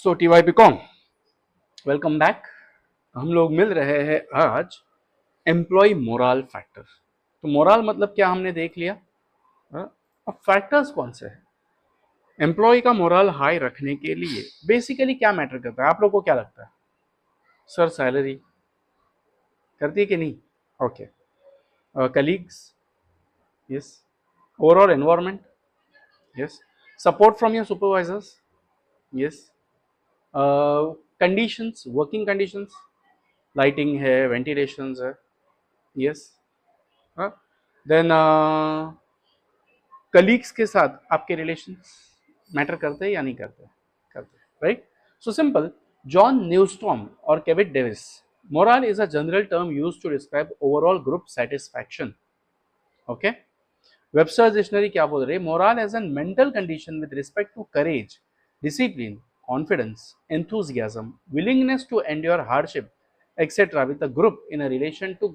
सो टीवाईपी com, welcome back. हम लोग मिल रहे हैं आज एम्प्लॉय मोरल फैक्टर। तो मोरल मतलब क्या हमने देख लिया। अब फैक्टर्स कौन से हैं एम्प्लॉय का मोरल हाई रखने के लिए? बेसिकली क्या मैटर करता है, आप लोगों को क्या लगता है? सर सैलरी करती है कि नहीं? Okay, colleagues, yes. Overall environment, yes. Support from your supervisors, yes. Conditions, working conditions, lighting है, वेंटिलेशन है, यस। देन कलीग्स के साथ आपके रिलेशंस मैटर करते हैं या नहीं करते? करते, right? So simple, John Newstrom और Keith Davis, morale is a general term used to describe overall group satisfaction. Okay, Webster's dictionary क्या बोल रही है? Morale as an mental condition with respect to courage, discipline, confidence, enthusiasm, willingness to endure hardship, etc. with a group in a relation to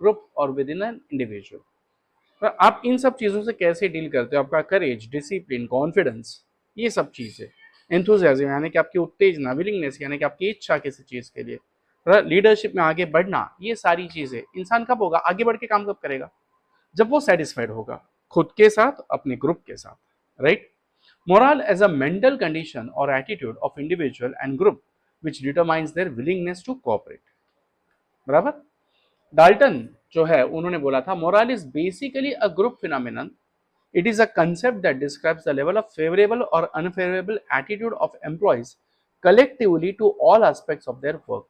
group or within an individual. तो आप इन सब चीज़ों से कैसे डील करते हो? आपका करेज, डिसिप्लिन, कॉन्फिडेंस, ये सब चीज़ें, एंथुजियाज्म यानी कि आपकी उत्तेजना, विलिंगनेस यानी कि आपकी इच्छा किसी चीज़ के लिए, लीडरशिप में आगे बढ़ना, ये सारी चीज़ें इंसान कब होगा, आगे बढ़ के काम कब करेगा? जब वो सेटिस्फाइड होगा खुद के साथ, अपने ग्रुप के साथ, right? Morale as a mental condition और attitude of individual and group which determines their willingness to cooperate. बराबर? डाल्टन जो है उन्होंने बोला था, morale is basically a group phenomenon. It is a concept that describes the level of favorable or unfavorable attitude of employees collectively to all aspects of their work,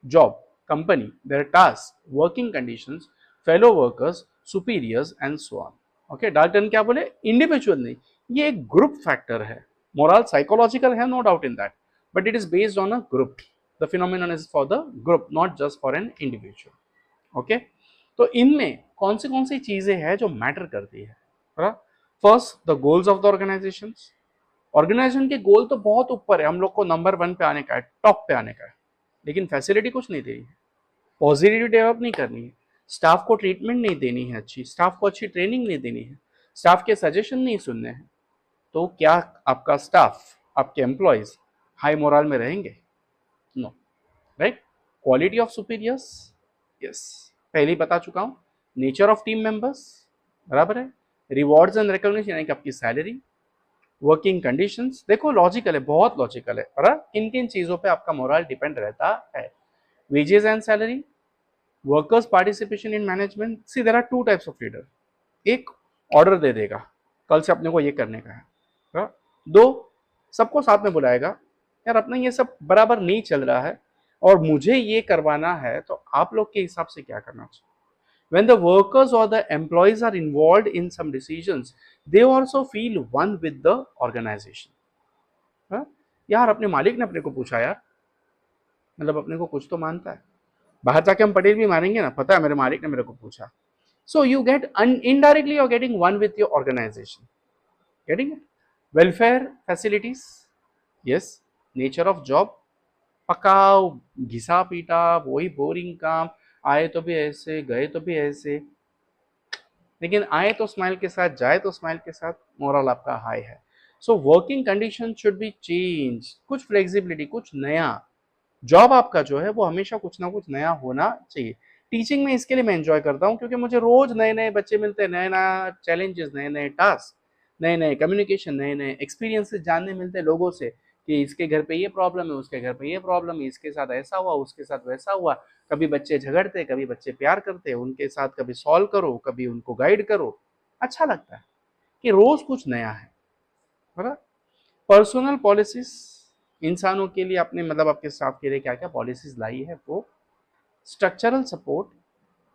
job, company, their tasks, working conditions, fellow workers, superiors and so on. Okay, Dalton क्या बोले? Individual नहीं, ये एक group factor है। Moral psychological है, no doubt in that, but it is based on a group. The phenomenon is for the group, not just for an individual. Okay, तो इनमें कौन सी चीजें हैं जो मैटर करती है? First, the goals of the organization. Organization के goal तो बहुत ऊपर है, हम लोग को नंबर 1 पे आने का है, टॉप पे आने का है, लेकिन फैसिलिटी कुछ नहीं दे रही है, पॉजिटिव डेवलप नहीं करनी है, स्टाफ को ट्रीटमेंट नहीं देनी है अच्छी, स्टाफ को अच्छी ट्रेनिंग नहीं देनी है, स्टाफ के सजेशन नहीं सुनने हैं, तो क्या आपका स्टाफ, आपके एम्प्लॉयज हाई मोरल में रहेंगे? No, right? Quality of superiors, yes, पहले ही बता चुका हूं. नेचर ऑफ टीम मेंबर्स, बराबर है. रिवॉर्ड्स एंड रिकॉग्निशन यानी कि आपकी सैलरी, वर्किंग कंडीशंस, देखो लॉजिकल है, बहुत लॉजिकल है, और किन किन चीजों पे आपका मोरल डिपेंड रहता है. Wages and salary, workers participation in management. See there are two types of leader. एक ऑर्डर दे देगा, कल से अपने को ये करने का है. दो, सबको साथ में बुलाएगा, यार अपना ये सब बराबर नहीं चल रहा है और मुझे ये करवाना है, तो आप लोग के हिसाब से क्या करना चाहिए? When the workers or the employees are involved in some decisions, they also feel one with the organization. हाँ? यार अपने मालिक ने अपने को पूछा यार, मतलब अपने को कुछ तो मानता है. बाहर जाके हम पटेल भी मारेंगे ना, पता है मेरे मालिक ने मेरे को पूछा. So you get indirectly you're getting one with your organization. Getting it? Welfare facilities, yes. Nature of job, पकाओ, घिसा पीटा, वही बोरिंग काम, आए तो भी ऐसे, गए तो भी ऐसे, लेकिन आए तो स्माइल के साथ, जाए तो स्माइल के साथ, मोरल आपका हाई है. So working condition should be change, कुछ फ्लेक्सिबिलिटी, कुछ नया. जॉब आपका जो है वो हमेशा कुछ ना कुछ नया होना चाहिए. टीचिंग में इसके लिए मैं एंजॉय करता हूँ क्योंकि मुझे रोज नए नए बच्चे मिलते हैं, नए नए चैलेंजेस, नए नए टास्क, नए नए कम्युनिकेशन, नए नए एक्सपीरियंसेस जानने मिलते हैं लोगों से, कि इसके घर पे ये प्रॉब्लम है, उसके घर पे ये प्रॉब्लम है, इसके साथ ऐसा हुआ, उसके साथ वैसा हुआ. कभी बच्चे झगड़ते, कभी बच्चे प्यार करते, उनके साथ कभी सॉल्व करो, कभी उनको गाइड करो. अच्छा लगता है कि रोज कुछ नया है. पर्सनल पॉलिसीज, इंसानों के लिए आपने, मतलब आपके स्टाफ के लिए क्या क्या पॉलिसीज लाई है वो. Structural support,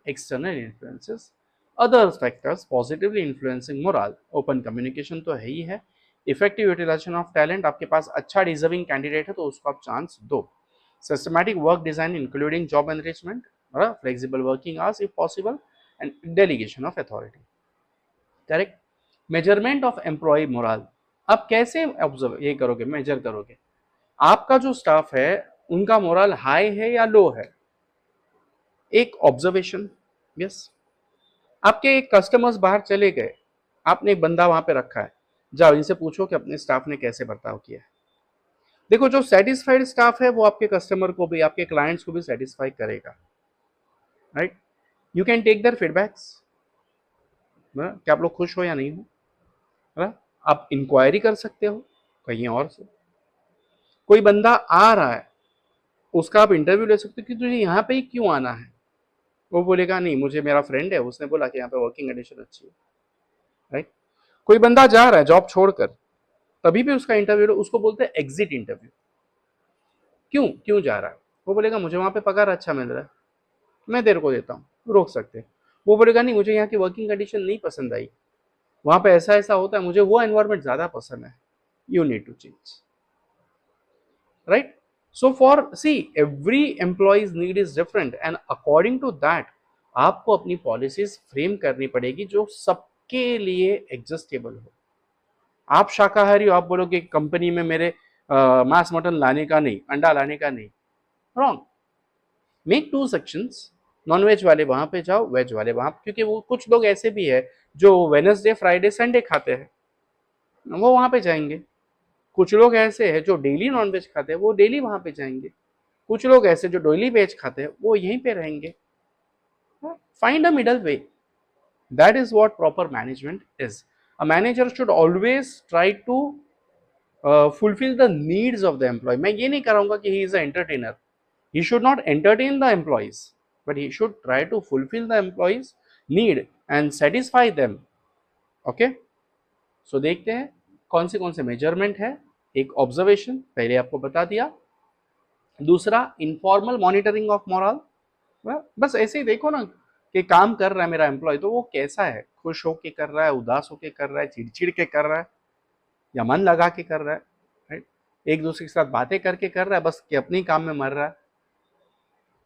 external influences, other factors positively influencing moral. Open communication तो है ही है. इफेक्टिव यूटिलाइजेशन ऑफ टैलेंट, आपके पास अच्छा डिजर्विंग कैंडिडेट है तो उसको आप चांस दो. Systematic work design including job enrichment, flexible working hours if possible, and delegation of authority. Correct. Measurement of employee moral, आप कैसे ऑब्जर्व ये करोगे, मेजर करोगे आपका जो स्टाफ है उनका मोरल हाई है या लो है? एक ऑब्जर्वेशन, यस. आपके एक कस्टमर्स बाहर चले गए, आपने एक बंदा वहां पे रखा है, जाओ इनसे पूछो कि अपने स्टाफ ने कैसे बर्ताव किया है. देखो जो सेटिस्फाइड स्टाफ है वो आपके कस्टमर को भी, आपके क्लाइंट्स को भी सेटिस्फाई करेगा, right. You can take their feedbacks, क्या आप लोग खुश हो या नहीं हो, है ना? आप इंक्वायरी कर सकते हो कहीं और से। कोई बंदा आ रहा है, उसका आप इंटरव्यू ले सकते हो कि तुझे यहाँ पे ही क्यों आना है। वो बोलेगा नहीं, मुझे मेरा फ्रेंड है उसने बोला कि यहाँ पे वर्किंग कंडीशन अच्छी है, राइट। कोई बंदा जा रहा है जॉब छोड़कर, तभी भी उसका इंटरव्यू लो, उसको बोलते हैं एग्जिट इंटरव्यू। क्यों क्यों जा रहा है, वो बोलेगा मुझे वहाँ पे पगार अच्छा मिल रहा है, मैं तेरे को देता हूँ, रोक सकते हैं। वो बोलेगा नहीं, मुझे यहाँ की वर्किंग कंडीशन नहीं पसंद आई, वहाँ पे ऐसा ऐसा होता है, मुझे वो एनवायरमेंट ज़्यादा पसंद है, you need to change, right. So for see every employees need is different and according to that आपको अपनी पॉलिसीज फ्रेम करनी पड़ेगी जो सबके लिए एग्जिस्टेबल हो। आप शाकाहारी हो, आप बोलोगे कंपनी में मेरे मांस मटन लाने का नहीं, अंडा लाने का नहीं, wrong. Make two sections, non veg वाले वहां पे जाओ, वेज वाले वहां, क्योंकि वो कुछ लोग ऐसे भी है जो वेनसडे फ्राइडे संडे खाते हैं, वो वहां पे जाएंगे। कुछ लोग ऐसे हैं जो डेली नॉन वेज खाते हैं, वो डेली वहां पे जाएंगे। कुछ लोग ऐसे जो डेली वेज खाते हैं, वो यहीं पे रहेंगे। Find a middle way, that is what proper management is. A manager should always try to fulfill the needs of the employee. मैं ये नहीं कराऊंगा कि he is an entertainer. He should not entertain the employees, but he should try to fulfill the employees' need and satisfy them. Okay? So देखते हैं कौन से measurement है। एक ऑब्जर्वेशन पहले आपको बता दिया, दूसरा इनफॉर्मल मॉनिटरिंग ऑफ मोरल। बस ऐसे ही देखो ना कि काम कर रहा है मेरा एम्प्लॉय, तो वो कैसा है, खुश होके कर रहा है, उदास होके कर रहा है, चिड़चिड़ के कर रहा है, या मन लगा के कर रहा है, राइट। एक दूसरे के साथ बातें करके कर रहा है, बस कि अपने काम में मर रहा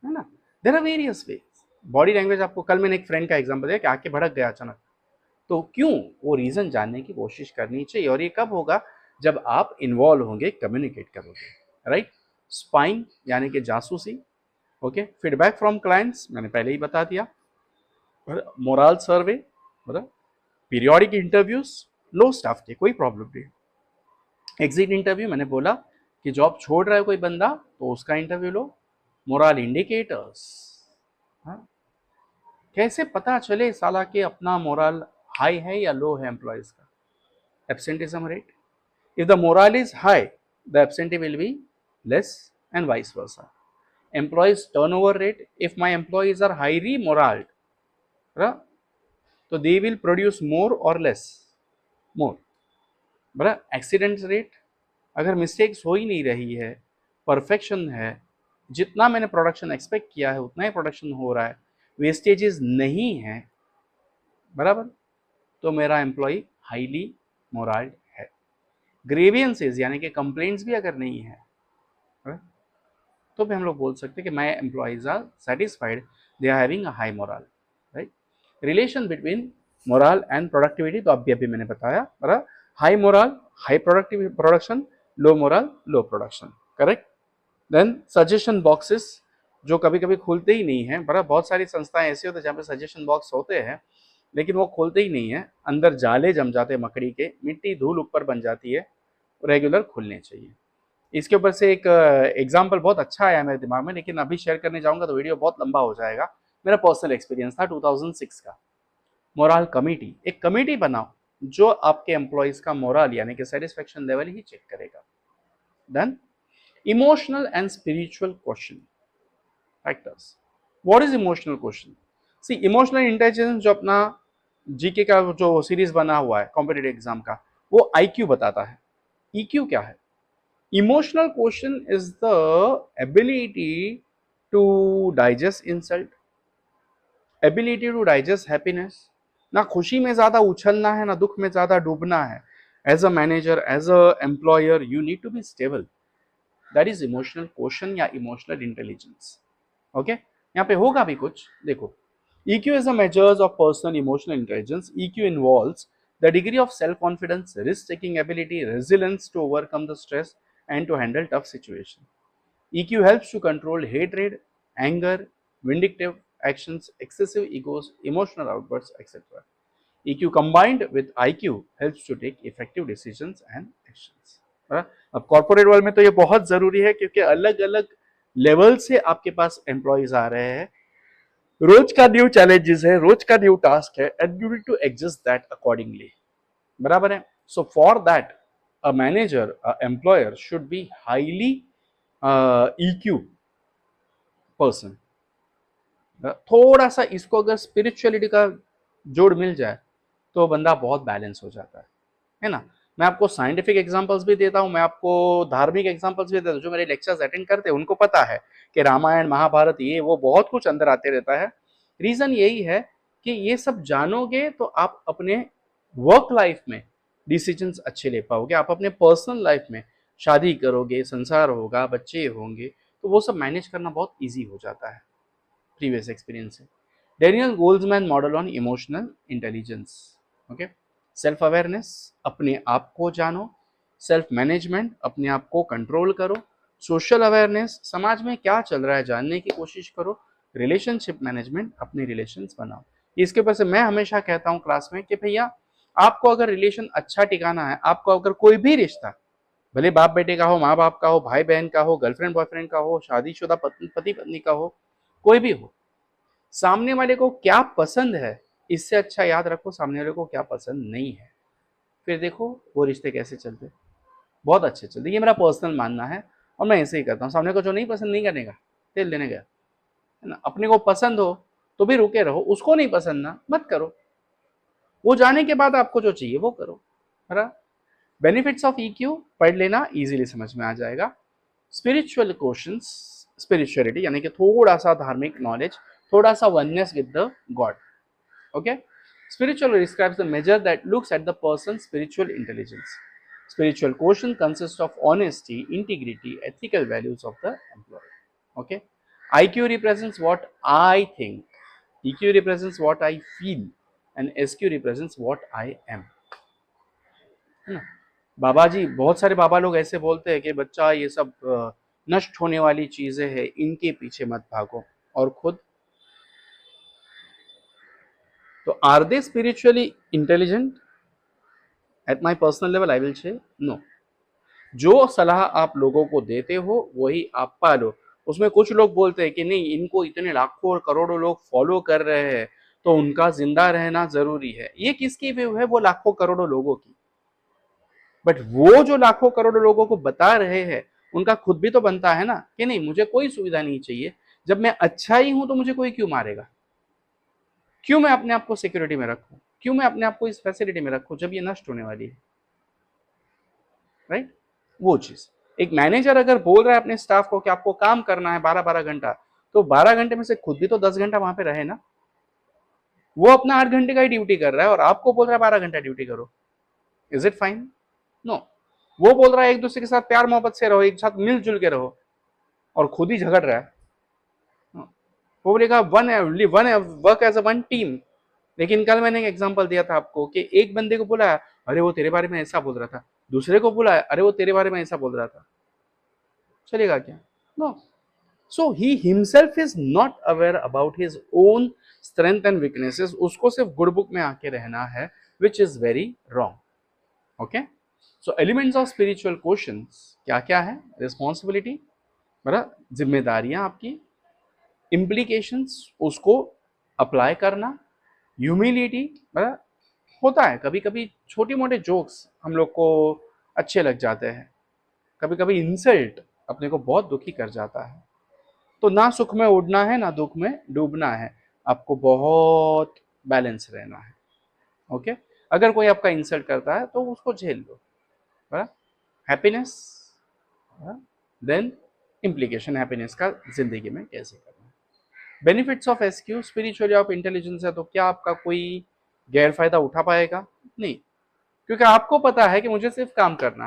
है ना। There are various ways. Body language आपको, कल मैंने एक फ्रेंड का एग्जांपल दिया कि आके भड़क गया अचानक, तो क्यों, वो रीजन जानने की कोशिश करनी चाहिए। और ये कब होगा, जब आप इन्वॉल्व होंगे, कम्युनिकेट करोगे, राइट। स्पाइंग यानी कि जासूसी, ओके। फीडबैक फ्रॉम क्लाइंट्स मैंने पहले ही बता दिया। मोरल सर्वे, मतलब पीरियोडिक इंटरव्यूज, लो स्टाफ के कोई प्रॉब्लम नहीं। एग्जिट इंटरव्यू मैंने बोला कि जॉब छोड़ रहा है कोई बंदा तो उसका इंटरव्यू लो। मोरल इंडिकेटर्स, हाँ, कैसे पता चले साला के अपना मोरल हाई है या लो है एम्प्लॉयज का। Absenteeism rate, if the morale is high the absentee will be less and vice versa. Employees turnover rate, if my employees are highly moraled, तो दे विल प्रोड्यूस मोर और less, मोर। बराबर। Accident rate, अगर mistakes हो ही नहीं रही है, perfection है, जितना मैंने प्रोडक्शन एक्सपेक्ट किया है उतना ही प्रोडक्शन हो रहा है, वेस्टेजेस नहीं है, बराबर, तो मेरा एम्प्लॉय हाईली मोरल्ड है। ग्रेवियंसेस यानी कि कंप्लेंट्स भी अगर नहीं है, तो भी हम लोग बोल सकते हैं कि my employees are satisfied, they are having a high morale, right. Relation between morale and productivity तो अभी मैंने बताया, बराबर। High morale high productivity production, low morale low production, correct. Then suggestion boxes जो कभी कभी खुलते ही नहीं है, बराबर। बहुत सारी संस्थाएं ऐसी होती है जहाँ पे सजेशन बॉक्स होते हैं लेकिन वो खोलते ही नहीं है, अंदर जाले जम जाते हैं मकड़ी के, मिट्टी धूल ऊपर बन जाती है, रेगुलर खुलने चाहिए। इसके ऊपर से एक एग्जाम्पल बहुत अच्छा आया मेरे दिमाग में, लेकिन अभी शेयर करने जाऊंगा तो वीडियो बहुत लंबा हो जाएगा। मेरा पर्सनल एक्सपीरियंस था 2006 का। मोरल कमेटी, एक कमेटी बनाओ जो आपके एम्प्लॉयज का मोरल यानी कि सेटिस्फेक्शन लेवल ही चेक करेगा। Then emotional and spiritual question factors. What is emotional question? See emotional intelligence जो अपना जीके का जो सीरीज बना हुआ है कॉम्पिटिटिव एग्जाम का, वो आईक्यू बताता है। ईक्यू क्या है? Emotional quotient is the ability to digest insult, ability to digest happiness। ना खुशी में ज्यादा उछलना है, ना दुख में ज्यादा डूबना है। As a manager, as a employer, you need to be stable. That is emotional quotient या इमोशनल इंटेलिजेंस। ओके, यहाँ पे होगा भी कुछ, देखो। EQ is a measures of personal emotional intelligence. EQ involves the degree of self-confidence, risk-taking ability, resilience to overcome the stress, and to handle tough situations. EQ helps to control hatred, anger, vindictive actions, excessive egos, emotional outbursts, etc. EQ combined with IQ helps to take effective decisions and actions. अब corporate world में तो ये बहुत जरूरी है, क्योंकि अलग अलग लेवल से आपके पास एम्प्लॉयज आ रहे हैं, रोज का न्यू चैलेंजेस है, रोज का न्यू टास्क है, and you need to adjust that accordingly, बराबर है। So for that a manager, a employer should be highly EQ person. थोड़ा सा इसको अगर स्पिरिचुअलिटी का जोड़ मिल जाए तो बंदा बहुत बैलेंस हो जाता है ना। मैं आपको साइंटिफिक एग्जांपल्स भी देता हूँ, मैं आपको धार्मिक एग्जांपल्स भी देता हूँ। जो मेरे लेक्चर्स अटेंड करते हैं उनको पता है कि रामायण महाभारत ये वो बहुत कुछ अंदर आते रहता है। रीजन यही है कि ये सब जानोगे तो आप अपने वर्क लाइफ में डिसीजंस अच्छे ले पाओगे, आप अपने पर्सनल लाइफ में शादी करोगे, संसार होगा, बच्चे होंगे, तो वो सब मैनेज करना बहुत ईजी हो जाता है प्रीवियस एक्सपीरियंस से। Daniel Goldsman model on emotional intelligence. Okay, self awareness, अपने आप को जानो, सेल्फ मैनेजमेंट, अपने आप को कंट्रोल करो, सोशल अवेयरनेस, समाज में क्या चल रहा है जानने की कोशिश करो, रिलेशनशिप मैनेजमेंट, अपने रिलेशंस बनाओ। इसके ऊपर से मैं हमेशा कहता हूँ क्लास में कि भैया आपको अगर रिलेशन अच्छा टिकाना है, आपको अगर कोई भी रिश्ता, भले बाप बेटे का हो, माँ बाप का हो, भाई बहन का हो, गर्लफ्रेंड बॉयफ्रेंड का हो, शादीशुदा पति पत्नी का हो, कोई भी हो, सामने वाले को क्या पसंद है इससे अच्छा याद रखो सामने वाले को क्या पसंद नहीं है, फिर देखो वो रिश्ते कैसे चलते, बहुत अच्छे चलते। ये मेरा पर्सनल मानना है और मैं ऐसे ही करता हूँ। सामने को जो नहीं पसंद नहीं करने का, तेल देने गया है ना। अपने को पसंद हो तो भी रुके रहो, उसको नहीं पसंद ना मत करो, वो जाने के बाद आपको जो चाहिए वो करो, है ना। बेनिफिट्स ऑफ EQ पढ़ लेना, इजीली समझ में आ जाएगा। स्पिरिचुअल क्वेश्चंस, स्पिरिचुअलिटी यानी कि थोड़ा सा धार्मिक नॉलेज, थोड़ा सा oneness with the God. Okay, spiritual describes the measure that looks at the person's spiritual intelligence. Spiritual quotient consists of honesty, integrity, ethical values of the employee. Okay, IQ represents what I think, EQ represents what I feel, and SQ represents what I am. है ना। बाबा जी, बहुत सारे बाबा लोग ऐसे बोलते हैं कि बच्चा ये सब नष्ट होने वाली चीजें हैं, इनके पीछे मत भागो, और खुद तो are they spiritually intelligent? At my personal level I will say no. जो सलाह आप लोगों को देते हो वही आप पालो। उसमें कुछ लोग बोलते हैं कि नहीं, इनको इतने लाखों और करोड़ों लोग फॉलो कर रहे हैं तो उनका जिंदा रहना जरूरी है। ये किसकी व्यू है? वो लाखों करोड़ों लोगों की। बट वो जो लाखों करोड़ों लोगों को बता रहे हैं उनका खुद भी तो बनता है ना कि नहीं, मुझे कोई सुविधा नहीं चाहिए, जब मैं अच्छा ही हूं तो मुझे कोई क्यों मारेगा, क्यों मैं अपने आप को सिक्योरिटी में रखूं, क्यों मैं अपने आप को इस फैसिलिटी में रखूं जब ये नष्ट होने वाली है, राइट। वो चीज, एक मैनेजर अगर बोल रहा है अपने स्टाफ को कि आपको काम करना है 12-12 घंटा, तो 12 घंटे में से खुद भी तो 10 घंटा वहां पे रहे ना। वो अपना 8 घंटे का ही ड्यूटी कर रहा है और आपको बोल रहा है 12 घंटा ड्यूटी करो। Is it fine? नो। वो बोल रहा है एक दूसरे के साथ प्यार मोहब्बत से रहो, एक साथ मिलजुल के रहो, और खुद ही झगड़ रहा है। वो बोलेगा one work as a one team. लेकिन कल मैंने एक एग्जांपल दिया था आपको कि एक बंदे को बोला अरे वो तेरे बारे में ऐसा बोल रहा था, दूसरे को बोला अरे वो तेरे बारे में ऐसा बोल रहा था, चलेगा क्या? No. So he himself is not aware about his own strength and weaknesses. उसको सिर्फ गुड बुक में आके रहना है, which is very wrong. Okay, so elements of spiritual questions क्या क्या है? रिस्पॉन्सिबिलिटी, बराबर, जिम्मेदारियां आपकी, इम्प्लीकेशंस उसको अप्लाई करना, ह्यूमिलिटी, बराबर। होता है कभी कभी छोटी मोटे जोक्स हम लोग को अच्छे लग जाते हैं, कभी कभी इंसल्ट अपने को बहुत दुखी कर जाता है, तो ना सुख में उड़ना है ना दुख में डूबना है, आपको बहुत बैलेंस रहना है। ओके, अगर कोई आपका इंसल्ट करता है तो उसको झेल लो, बराबर। हैप्पीनेस, देन इम्प्लीकेशन हैप्पीनेस का जिंदगी में कैसे करना है। Benefits of SQ, spiritually of intelligence है तो क्या आपका कोई गैर फायदा उठा पाएगा? नहीं, क्योंकि आपको पता है कि मुझे सिर्फ काम करना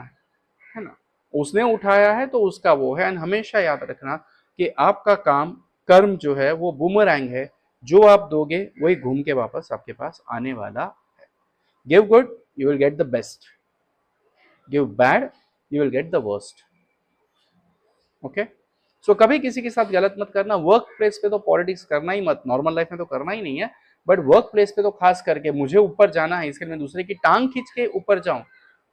है ना। उसने उठाया है तो उसका वो है। एंड हमेशा याद रखना कि आपका काम, कर्म जो है वो बूमरैंग है, जो आप दोगे वही घूम के वापस आपके पास आने वाला है। Give good you will get the best, give bad you will get the worst. Okay, so कभी किसी के साथ गलत मत करना। वर्क प्लेस पे तो पॉलिटिक्स करना ही मत, नॉर्मल लाइफ में तो करना ही नहीं है, बट वर्क प्लेस पे तो खास करके मुझे ऊपर जाना है इसके लिए मैं दूसरे की टांग खींच के ऊपर जाऊं,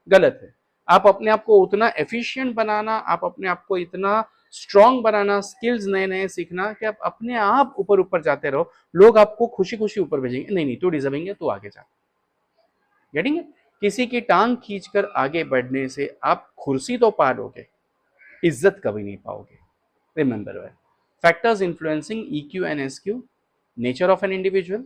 गलत है। आप अपने आप को उतना एफिशिएंट बनाना, आप अपने आप को इतना स्ट्रांग बनाना, स्किल्स नए नए सीखना कि आप अपने आप ऊपर ऊपर जाते रहो। लोग आपको खुशी खुशी ऊपर भेजेंगे, नहीं नहीं तू डिजर्विंग है, तू आगे जा। Getting it? किसी की टांग खींचकर आगे बढ़ने से आप कुर्सी तो पा लोगे, इज्जत कभी नहीं पाओगे। Remember that. Factors influencing EQ and SQ, nature of an individual.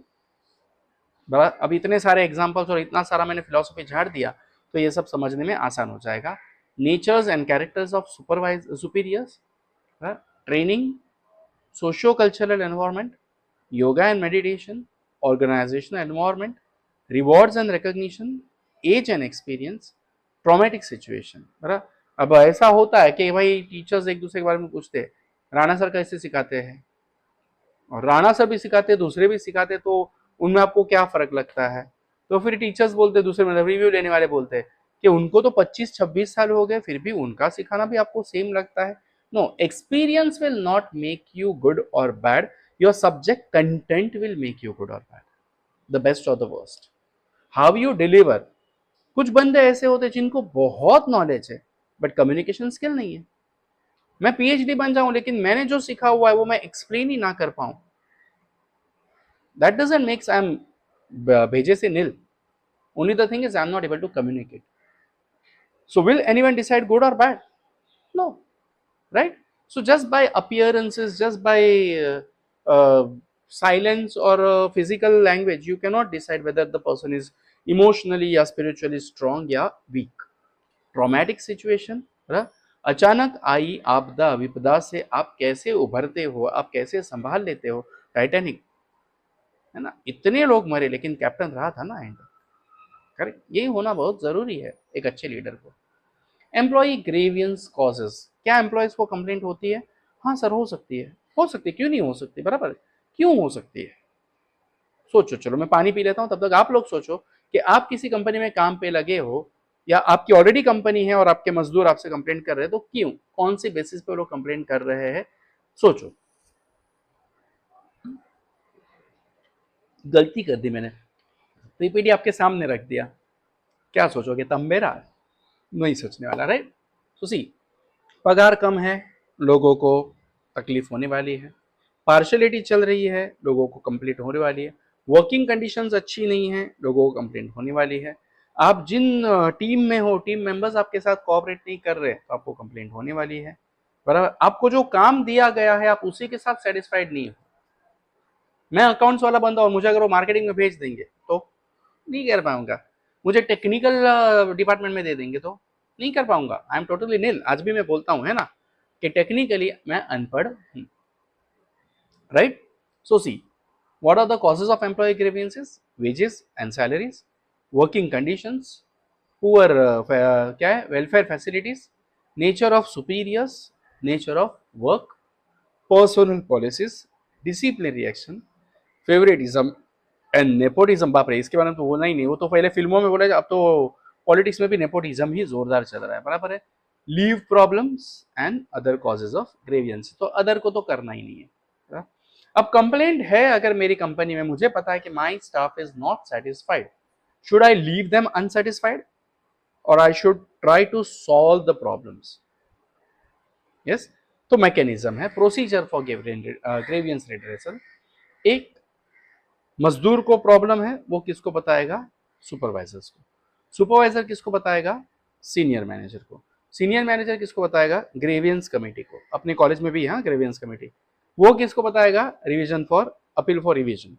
अब इतने सारे एग्जांपल्स और इतना सारा मैंने फिलॉसफी झाड़ दिया तो ये सब समझने में आसान हो जाएगा। Natures and characters of superiors, training, socio cultural environment, yoga and meditation, organisational environment, rewards and recognition, age and experience, traumatic situation. बराबर। अब ऐसा होता है कि भाई टीचर्स एक दूसरे के बारे में पूछते हैं, राणा सर कैसे सिखाते हैं, और राणा सर भी सिखाते, दूसरे भी सिखाते, तो उनमें आपको क्या फर्क लगता है? तो फिर टीचर्स बोलते, दूसरे मतलब रिव्यू लेने वाले बोलते हैं कि उनको तो 25-26 साल हो गए, फिर भी उनका सिखाना भी आपको सेम लगता है। No, experience will not make you good और bad, your subject content will make you good और बैड, द बेस्ट और the worst, how you deliver. कुछ बंदे ऐसे होते हैं जिनको बहुत नॉलेज है बट कम्युनिकेशन स्किल नहीं है। मैं PhD बन जाऊं लेकिन मैंने जो सीखा हुआ है वो मैं एक्सप्लेन ही ना कर पाऊं, that doesn't make I'm bheje se nil. Only the thing is I'm not able to communicate. So will anyone decide good or bad? No, right? So just by appearances, just by silence or physical language, you cannot decide whether the person is emotionally or spiritually strong or weak. Traumatic situation, right? अचानक आई आपदा विपदा से आप कैसे उभरते हो, आप कैसे संभाल लेते हो। टाइटैनिक है ना, इतने लोग मरे लेकिन कैप्टन रहा था ना एंड। करेक्ट, यही होना बहुत जरूरी है एक अच्छे लीडर को। एम्प्लॉय ग्रीवियंस कॉजेस, क्या एम्प्लॉयज को कंप्लेंट होती है? हाँ सर हो सकती है, हो सकती है, क्यों नहीं हो सकती, बराबर, क्यों हो सकती है? सोचो, चलो मैं पानी पी लेता हूं, तब तक आप लोग सोचो कि आप किसी कंपनी में काम पे लगे हो या आपकी ऑलरेडी कंपनी है और आपके मजदूर आपसे कंप्लेंट कर रहे हैं, तो क्यों, कौन सी बेसिस पे लोग कंप्लेंट कर रहे हैं? सोचो। गलती कर दी मैंने, PPT आपके सामने रख दिया, क्या सोचोगे, तंबेरा? नहीं सोचने वाला, राइट? तो सी, पगार कम है, लोगों को तकलीफ होने वाली है। पार्शलिटी चल रही है, लोगों को कंप्लीट होने वाली है। वर्किंग कंडीशंस अच्छी नहीं है, लोगों को कंप्लेंट होने वाली है। आप जिन टीम में हो, टीम मेंबर्स आपके साथ कोऑपरेट नहीं कर रहे, तो आपको कंप्लेंट होने वाली है, बराबर। आपको जो काम दिया गया है आप उसी के साथ सेटिस्फाइड नहीं हो। मैं अकाउंट्स वाला बंदा और मुझे अगर वो मार्केटिंग में भेज देंगे तो नहीं कर पाऊंगा। मुझे टेक्निकल डिपार्टमेंट में दे देंगे तो नहीं कर पाऊंगा। आई एम टोटली नील। आज भी मैं बोलता हूं, है ना, कि टेक्निकली मैं अनपढ़ हूं, right? So see, what are the causes of employee grievances? Wages and salaries, working conditions, poor क्या है, welfare facilities, nature of superiors, nature of work, personal policies, disciplinary action, favouritism and nepotism. बाप रे, इसके बारे में तो बोलना ही नहीं, वो तो पहले फिल्मों में बोला, अब तो पॉलिटिक्स में भी नेपोटिज्म ही जोरदार चल रहा है, बराबर है। Leave problems and other causes of grievance, तो अदर को तो करना ही नहीं है। अब कंप्लेंट है अगर मेरी कंपनी में, मुझे पता है कि my staff is not satisfied, should I leave them unsatisfied और I should try to solve the problems? Yes. तो मैकेनिज्म है, प्रोसीजर फॉर ग्रेवियंस रिड्रेसल। एक मजदूर को प्रॉब्लम है, वो किसको बताएगा? सुपरवाइजर्स को। सुपरवाइजर किसको बताएगा? सीनियर मैनेजर को। सीनियर मैनेजर किसको बताएगा? ग्रेवियंस कमेटी को। अपने कॉलेज में भी है ग्रेवियंस कमेटी, वो किसको बताएगा? Revision for, appeal for revision.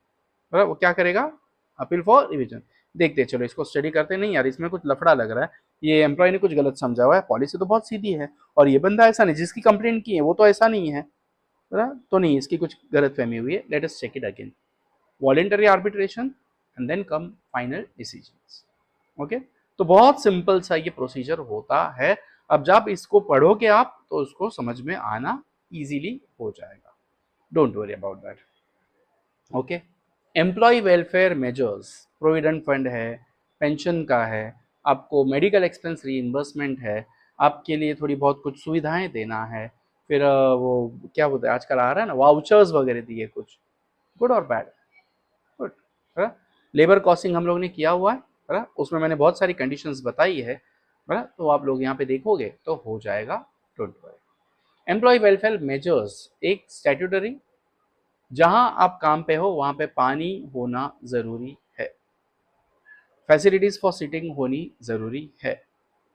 वो क्या करेगा? Appeal for revision. देखते चलो, इसको स्टडी करते नहीं यार, इसमें कुछ लफड़ा लग रहा है, ये एम्प्लॉय ने कुछ गलत समझा हुआ है, पॉलिसी तो बहुत सीधी है और ये बंदा ऐसा नहीं, जिसकी कंप्लेंट की है वो तो ऐसा नहीं है, तो नहीं, इसकी कुछ गलत फहमी हुई है, let us check it again. Voluntary arbitration and then come final decisions. Okay, तो बहुत सिंपल सा ये प्रोसीजर होता है। अब जब इसको पढ़ोगे आप तो उसको समझ में आना इजीली हो जाएगा, don't worry about that. Okay, employee welfare measures, provident fund है, पेंशन का है, आपको मेडिकल एक्सपेंस रीइंबर्समेंट है, आपके लिए थोड़ी बहुत कुछ सुविधाएं देना है, फिर वो क्या बोलते हैं आजकल आ रहा है ना, वाउचर्स वगैरह दिए कुछ, गुड और बैड? गुड। लेबर कॉस्टिंग हम लोग ने किया हुआ है, उसमें मैंने बहुत सारी कंडीशंस बताई है। बराबर, तो आप लोग यहाँ पे देखोगे तो हो जाएगा, don't worry. Employee welfare measures एक स्टैट्यूटरी, जहां आप काम पे हो वहां पे पानी होना जरूरी है, फैसिलिटीज फॉर सिटिंग होनी जरूरी है,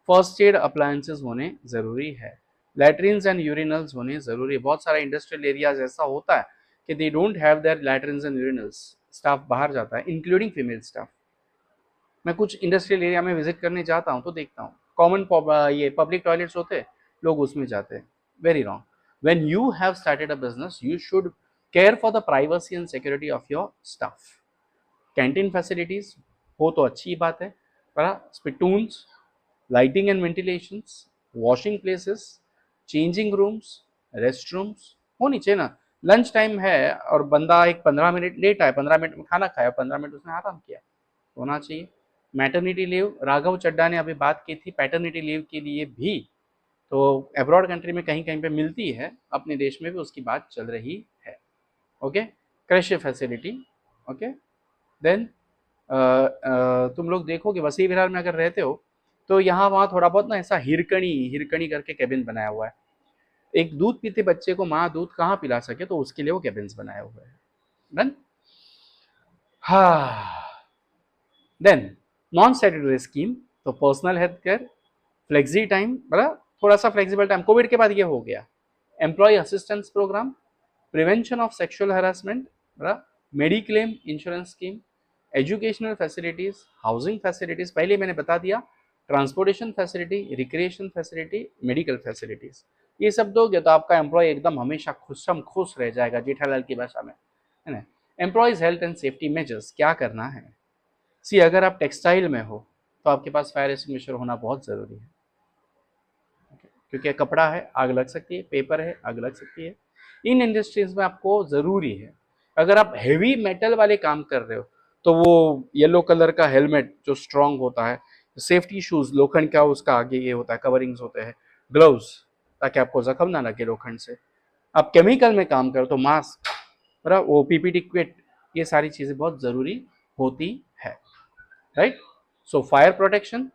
फर्स्ट एड अप्लायंसेस होने जरूरी है, लैट्रिन्स एंड यूरिनल्स होने जरूरी है। बहुत सारा इंडस्ट्रियल एरियाज ऐसा होता है कि they don't have their latrines and urinals, staff बाहर जाता है इंक्लूडिंग फीमेल स्टाफ। मैं कुछ इंडस्ट्रियल एरिया में विजिट करने जाता हूँ तो देखता हूँ कॉमन ये पब्लिक टॉयलेट्स होते हैं, लोग उसमें जाते हैं। Very wrong. When you have started a business you should care for the privacy and security of your staff. Canteen facilities हो तो अच्छी बात है, पर spittoons, lighting and ventilations, washing places, changing rooms, rest rooms होनी चाहिए ना। Lunch time है और बंदा एक 15 मिनट लेट आया, 15 मिनट में खाना खाया, 15 मिनट उसने आराम किया, होना चाहिए। मैटरनिटी लीव, राघव चड्डा ने अभी बात की थी पैटर्निटी लीव के लिए भी, तो अब्रॉड कंट्री में कहीं कहीं पे मिलती है, अपने देश में भी उसकी बात चल रही है। ओके, कृषि फैसिलिटी। ओके, देन तुम लोग देखोगे वसी विहार में अगर रहते हो तो यहाँ वहाँ थोड़ा बहुत ना ऐसा हिरकणी हिरकणी करके कैबिन बनाया हुआ है। एक दूध पीते बच्चे को माँ दूध कहाँ पिला सके तो उसके लिए वो कैबिन्स बनाए हुए हैं। डन। हाँ, देन नॉन स्टैट्यूटरी स्कीम, तो personal health care, flexi time, बड़ा थोड़ा सा फ्लेक्सिबल टाइम, कोविड के बाद ये हो गया। Employee assistance programme, prevention of sexual harassment, बड़ा mediclaim insurance scheme, educational facilities, housing facilities पहले मैंने बता दिया, transportation facility, recreation facility, medical facilities. ये सब दोगे तो आपका एम्प्लॉय एकदम हमेशा खुश रह जाएगा, जेठालाल की भाषा में, है ना। Employees health and safety measures क्या करना है। सी, अगर आप टेक्सटाइल में हो तो आपके पास फायर एक्सटिंग्विशर होना बहुत ज़रूरी है, क्योंकि कपड़ा है आग लग सकती है, पेपर है आग लग सकती है, इन इंडस्ट्रीज में आपको ज़रूरी है। अगर आप हेवी मेटल वाले काम कर रहे हो तो वो येलो कलर का हेलमेट जो स्ट्रांग होता है, सेफ्टी शूज लोखंड का उसका आगे ये होता है, कवरिंग्स होते हैं, ग्लव्स ताकि आपको जख्म ना लगे लोखंड से। आप केमिकल में काम करो तो मास्क, बराबर, वो पीपीटी किट, ये सारी चीज़ें बहुत ज़रूरी होती है, right. So fire protection,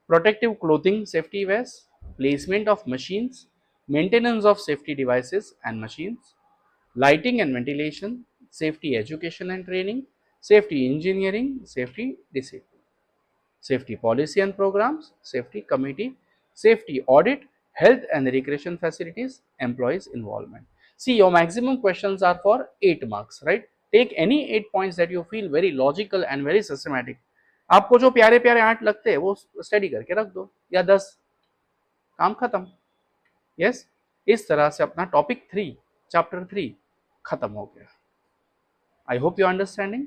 protective clothing, safety vests, placement of machines, maintenance of safety devices and machines, lighting and ventilation, safety education and training, safety engineering, safety discipline, safety policy and programs, safety committee, safety audit, health and recreation facilities, employees involvement. See, your maximum questions are for 8 marks, right? Take any 8 points that you feel very logical and very systematic. आपको जो प्यारे प्यारे 8 लगते हैं वो study करके रख दो, या 10, काम खत्म। यस, इस तरह से अपना टॉपिक 3 चैप्टर 3 खत्म हो गया। I hope you understanding.